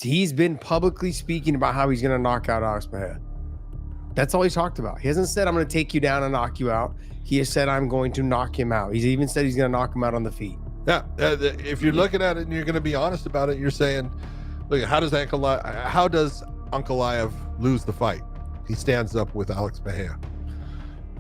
He's been publicly speaking about how he's going to knock out Alex Pereira. That's all he's talked about. He hasn't said, I'm going to take you down and knock you out. He has said, I'm going to knock him out. He's even said he's going to knock him out on the feet. Yeah, if you're looking at it and you're going to be honest about it, you're saying, look, how does Ankalaev lose the fight? He stands up with Alex Pereira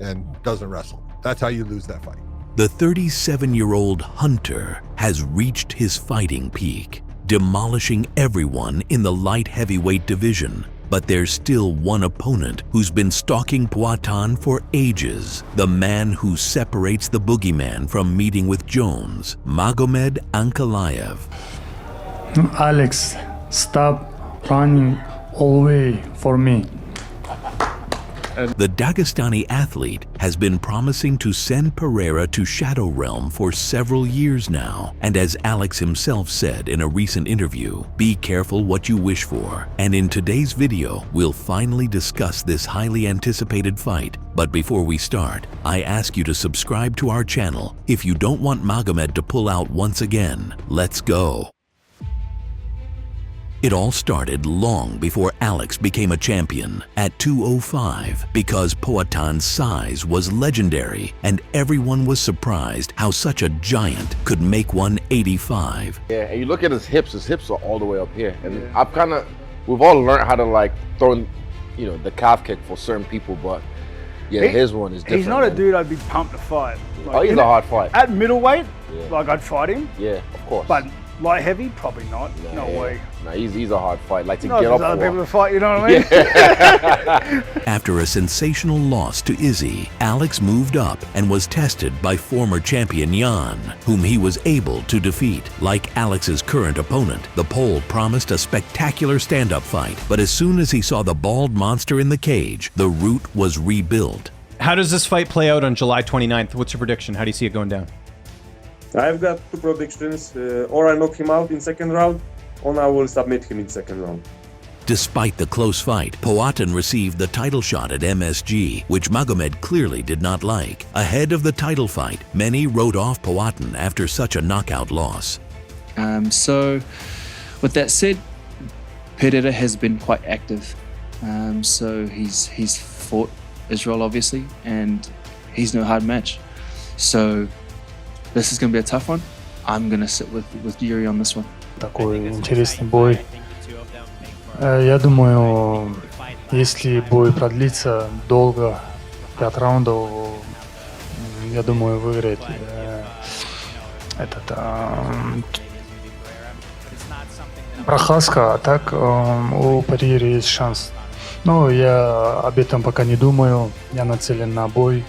and doesn't wrestle. That's how you lose that fight. The 37-year-old Hunter has reached his fighting peak, demolishing everyone in the light heavyweight division. But there's still one opponent who's been stalking Poatan for ages, the man who separates the boogeyman from meeting with Jones, Magomed Ankalaev. Alex, stop running away for me. The Dagestani athlete has been promising to send Pereira to Shadow Realm for several years now. And as Alex himself said in a recent interview, be careful what you wish for. And in today's video, we'll finally discuss this highly anticipated fight. But before we start, I ask you to subscribe to our channel if you don't want Magomed to pull out once again. Let's go. It all started long before Alex became a champion at 205 because Poatan's size was legendary and everyone was surprised how such a giant could make 185. Yeah, and you look at his hips are all the way up here. And we've all learned how to like throw, the calf kick for certain people, but his one is different. He's not a dude I'd be pumped to fight. Like, he's a hard fight. At middleweight, I'd fight him. Yeah, of course. But light heavy, probably not. No way. No, he's a hard fight. Like to get up other for. people to fight, you know what I mean? After a sensational loss to Izzy, Alex moved up and was tested by former champion Jan, whom he was able to defeat. Like Alex's current opponent, the Pole promised a spectacular stand-up fight, but as soon as he saw the bald monster in the cage, the route was rebuilt. How does this fight play out on July 29th? What's your prediction? How do you see it going down? I've got two predictions. Or I knock him out in second round, or I will submit him in second round. Despite the close fight, Poatan received the title shot at MSG, which Magomed clearly did not like. Ahead of the title fight, many wrote off Poatan after such a knockout loss. So, with that said, Pereira has been quite active. So he's fought Israel obviously, and he's no hard match. So this is going to be a tough one. I'm going to sit with Yuri on this one. Такой интересный бой. Я думаю, если бой продлится долго, 5 раундов, я думаю, выиграет Прохаска, а так у Pereira есть шанс. Но я об этом пока не думаю, я нацелен на бой.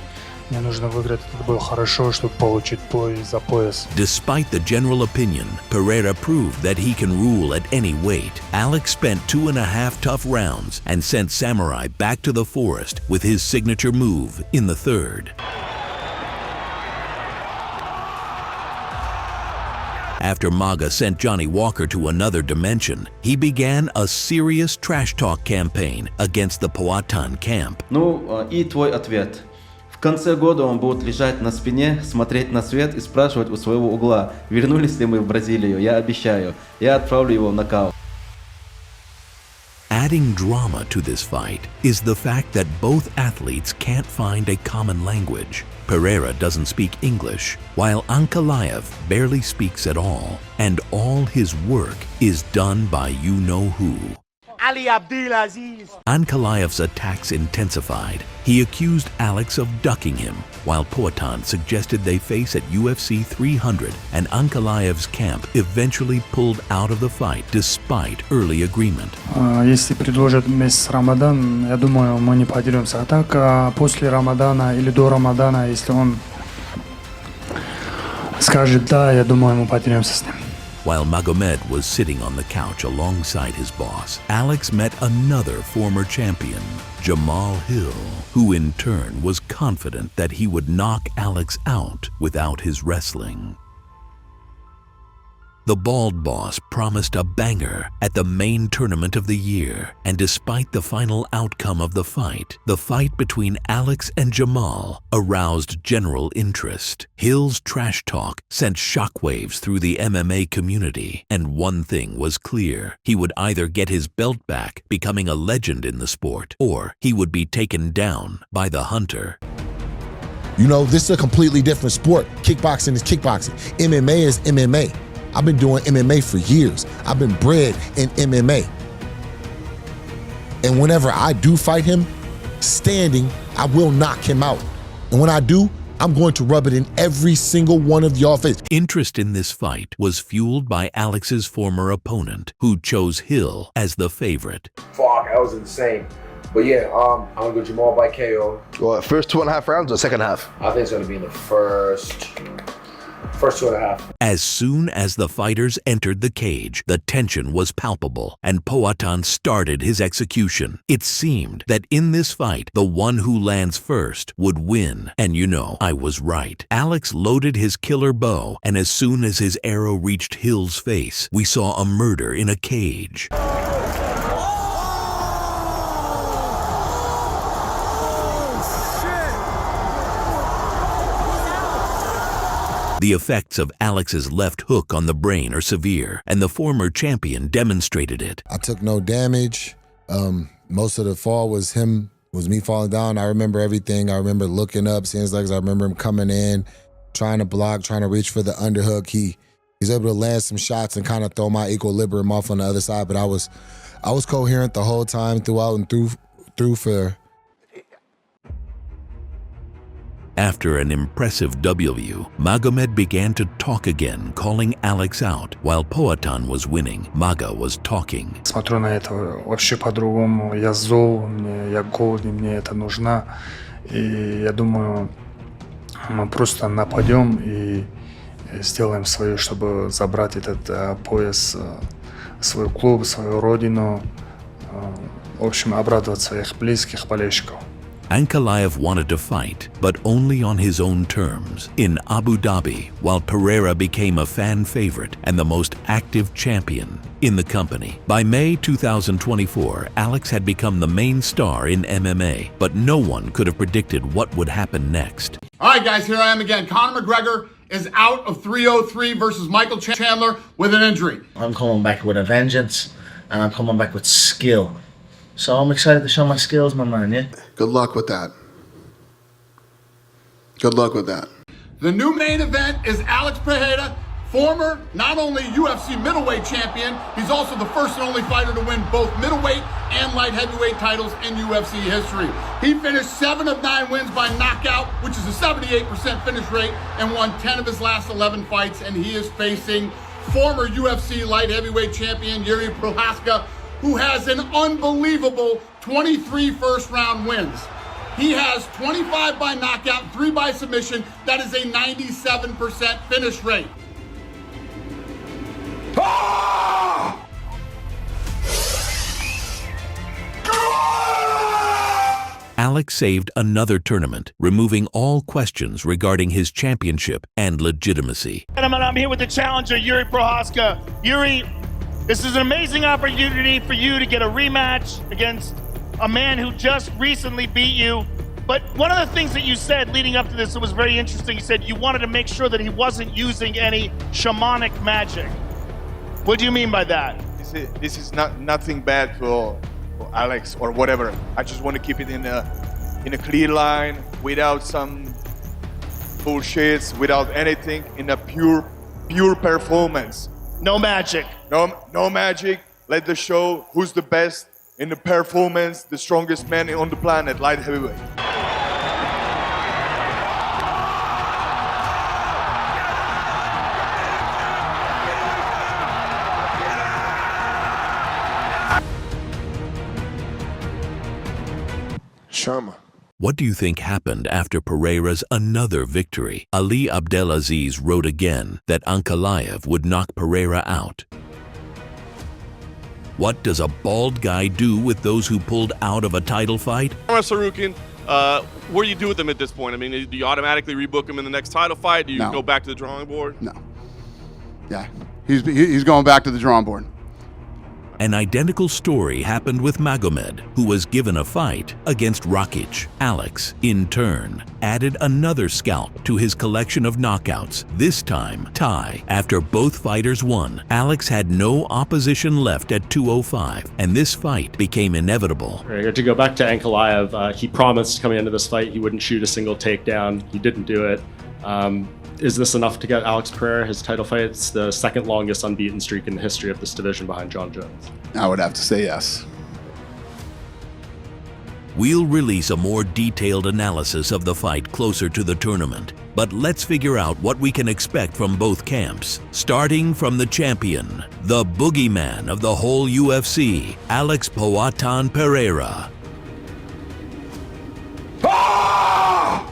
Мне нужно выиграть этот бой хорошо, чтобы получить бой за пояс. Despite the general opinion, Pereira proved that he can rule at any weight. Alex spent 2.5 tough rounds and sent Samurai back to the forest with his signature move in the third. After Maga sent Johnny Walker to another dimension, he began a serious trash talk campaign against the Poatan camp. Ну, и твой ответ. В конце года он будет лежать на спине, смотреть на свет и спрашивать у своего угла, вернулись ли мы в Бразилию. Я обещаю, я отправлю его в нокаут. Adding drama to this fight is the fact that both athletes can't find a common language. Pereira doesn't speak English, while Ankalaev barely speaks at all his work is done by you-know-who. Ali Abdulaziz. Ankalaev's attacks intensified. He accused Alex of ducking him, while Poatan suggested they face at UFC 300, and Ankalaev's camp eventually pulled out of the fight despite early agreement. Если предложат месяц Рамадан, я думаю, мы не подеремся. А так, после Рамадана или до Рамадана, если он скажет «да», я думаю, мы подеремся с ним. While Magomed was sitting on the couch alongside his boss, Alex met another former champion, Jamal Hill, who in turn was confident that he would knock Alex out without his wrestling. The bald boss promised a banger at the main tournament of the year, and despite the final outcome of the fight between Alex and Jamal aroused general interest. Hill's trash talk sent shockwaves through the MMA community, and one thing was clear: he would either get his belt back, becoming a legend in the sport, or he would be taken down by the hunter. You know, this is a completely different sport. Kickboxing is kickboxing. MMA is MMA. I've been doing MMA for years. I've been bred in MMA. And whenever I do fight him, standing, I will knock him out. And when I do, I'm going to rub it in every single one of y'all face. Interest in this fight was fueled by Alex's former opponent, who chose Hill as the favorite. Fuck, that was insane. But yeah, I'm gonna go Jamal by KO. Well, first 2.5 rounds or second half? I think it's gonna be in the first 2.5. As soon as the fighters entered the cage, the tension was palpable, and Poatan started his execution. It seemed that in this fight, the one who lands first would win. And you know, I was right. Alex loaded his killer bow, and as soon as his arrow reached Hill's face, we saw a murder in a cage. The effects of Alex's left hook on the brain are severe, and the former champion demonstrated it. I took no damage. Most of the fall was me falling down. I remember everything. I remember looking up, seeing his legs. I remember him coming in, trying to block, trying to reach for the underhook. He's able to land some shots and kind of throw my equilibrium off on the other side. But I was coherent the whole time, throughout and through for. After an impressive W, Magomed began to talk again, calling Alex out. While Poatan was winning, Maga was talking. Смотрю на это вообще по-другому. Я зол, я голодный, мне это нужно. И я думаю, мы просто нападем и сделаем свое, чтобы забрать этот пояс, свой клуб, свою родину. В общем, обрадовать своих близких болельщиков. Ankalaev wanted to fight, but only on his own terms. In Abu Dhabi, while Pereira became a fan favorite and the most active champion in the company. By May 2024, Alex had become the main star in MMA, but no one could have predicted what would happen next. All right, guys, here I am again. Conor McGregor is out of 303 versus Michael Chandler with an injury. I'm coming back with a vengeance, and I'm coming back with skill. So I'm excited to show my skills, my man, yeah? Good luck with that. Good luck with that. The new main event is Alex Pereira, former not only UFC middleweight champion, he's also the first and only fighter to win both middleweight and light heavyweight titles in UFC history. He finished 7 of 9 wins by knockout, which is a 78% finish rate, and won 10 of his last 11 fights, and he is facing former UFC light heavyweight champion Yuri Prohaska, who has an unbelievable 23 first-round wins. He has 25 by knockout, 3 by submission. That is a 97% finish rate. Alex saved another tournament, removing all questions regarding his championship and legitimacy. Gentlemen, I'm here with the challenger, Yuri Prohaska. Yuri, this is an amazing opportunity for you to get a rematch against a man who just recently beat you. But one of the things that you said leading up to this that was very interesting, you said you wanted to make sure that he wasn't using any shamanic magic. What do you mean by that? This is nothing bad for Alex or whatever. I just want to keep it in a clear line, without some bullshits, without anything, in a pure performance. No magic. No magic. Let the show who's the best in the performance, the strongest man on the planet, light heavyweight. Sharma. What do you think happened after Pereira's another victory? Ali Abdelaziz wrote again that Ankalaev would knock Pereira out. What does a bald guy do with those who pulled out of a title fight? Sarukin, what do you do with them at this point? I mean, do you automatically rebook him in the next title fight? Do you go back to the drawing board? No. Yeah. he's going back to the drawing board. An identical story happened with Magomed, who was given a fight against Rakic. Alex, in turn, added another scalp to his collection of knockouts, this time tie. After both fighters won, Alex had no opposition left at 205, and this fight became inevitable. To go back to Ankalaev, he promised coming into this fight he wouldn't shoot a single takedown. He didn't do it. Is this enough to get Alex Pereira his title fight? It's the second longest unbeaten streak in the history of this division behind John Jones. I would have to say yes. We'll release a more detailed analysis of the fight closer to the tournament, but let's figure out what we can expect from both camps. Starting from the champion, the boogeyman of the whole UFC, Alex Poatan Pereira.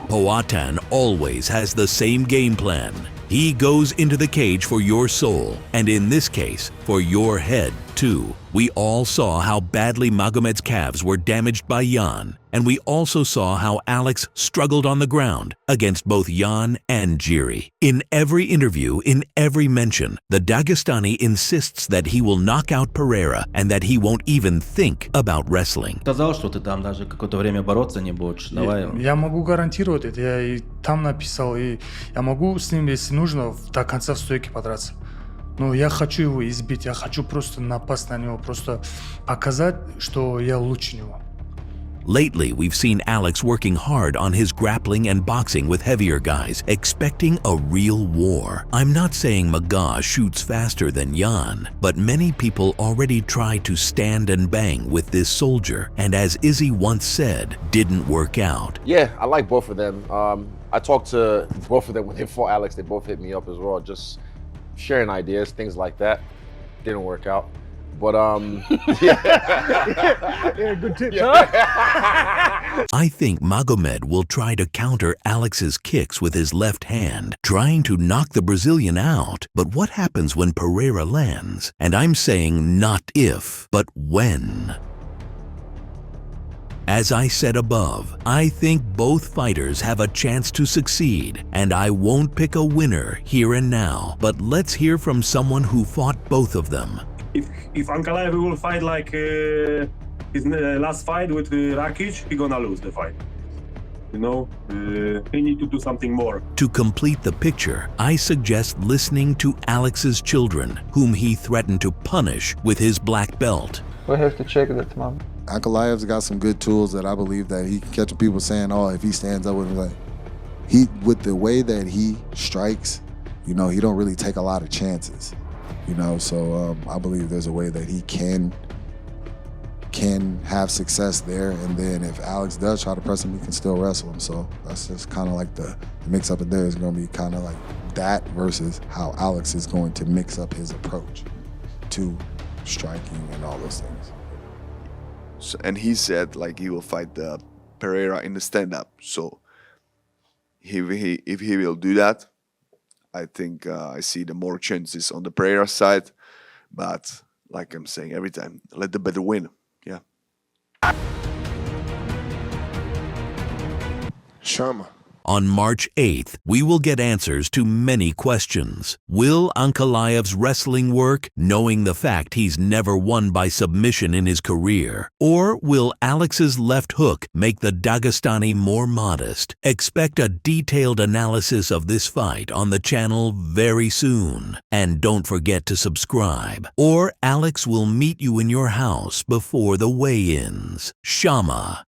Poatan always has the same game plan. He goes into the cage for your soul, and in this case, for your head too. We all saw how badly Magomed's calves were damaged by Jan, and we also saw how Alex struggled on the ground against both Jan and Jiri. In every interview, in every mention, the Dagestani insists that he will knock out Pereira and that he won't even think about wrestling. Сказал, что ты там даже какое-то время бороться не будешь. Давай. Я могу гарантировать это. Я и там написал, и я могу с ним, если нужно, до конца в стойке подраться. Но я хочу его избить, я хочу просто напасть на него, просто показать, что я лучше него. Lately, we've seen Alex working hard on his grappling and boxing with heavier guys, expecting a real war. I'm not saying Maga shoots faster than Jan, but many people already tried to stand and bang with this soldier, and as Izzy once said, didn't work out. Yeah, I like both of them. I talked to both of them when they fought Alex. They both hit me up as well, just sharing ideas, things like that. Didn't work out. But yeah, good tips, huh? I think Magomed will try to counter Alex's kicks with his left hand, trying to knock the Brazilian out. But what happens when Pereira lands? And I'm saying not if, but when. As I said above, I think both fighters have a chance to succeed, and I won't pick a winner here and now. But let's hear from someone who fought both of them. If Ankalaev will fight like his last fight with Rakic, he gonna lose the fight. You know, he need to do something more. To complete the picture, I suggest listening to Alex's children, whom he threatened to punish with his black belt. We have to check that, mom. Ankalaev's got some good tools that I believe that he can catch people saying, oh, if he stands up with him, like, with the way that he strikes, you know, he don't really take a lot of chances. You know, so I believe there's a way that he can have success there, and then if Alex does try to press him, he can still wrestle him. So that's just kind of like the mix up in there is going to be kind of like that versus how Alex is going to mix up his approach to striking and all those things. So, and he said like he will fight the Pereira in the stand-up. So if he will do that, I think I see the more chances on the Pereira side, but like I'm saying every time, let the better win. Yeah. Shama. On March 8th, we will get answers to many questions. Will Ankalaev's wrestling work, knowing the fact he's never won by submission in his career? Or will Alex's left hook make the Dagestani more modest? Expect a detailed analysis of this fight on the channel very soon. And don't forget to subscribe, or Alex will meet you in your house before the weigh-ins. Shama.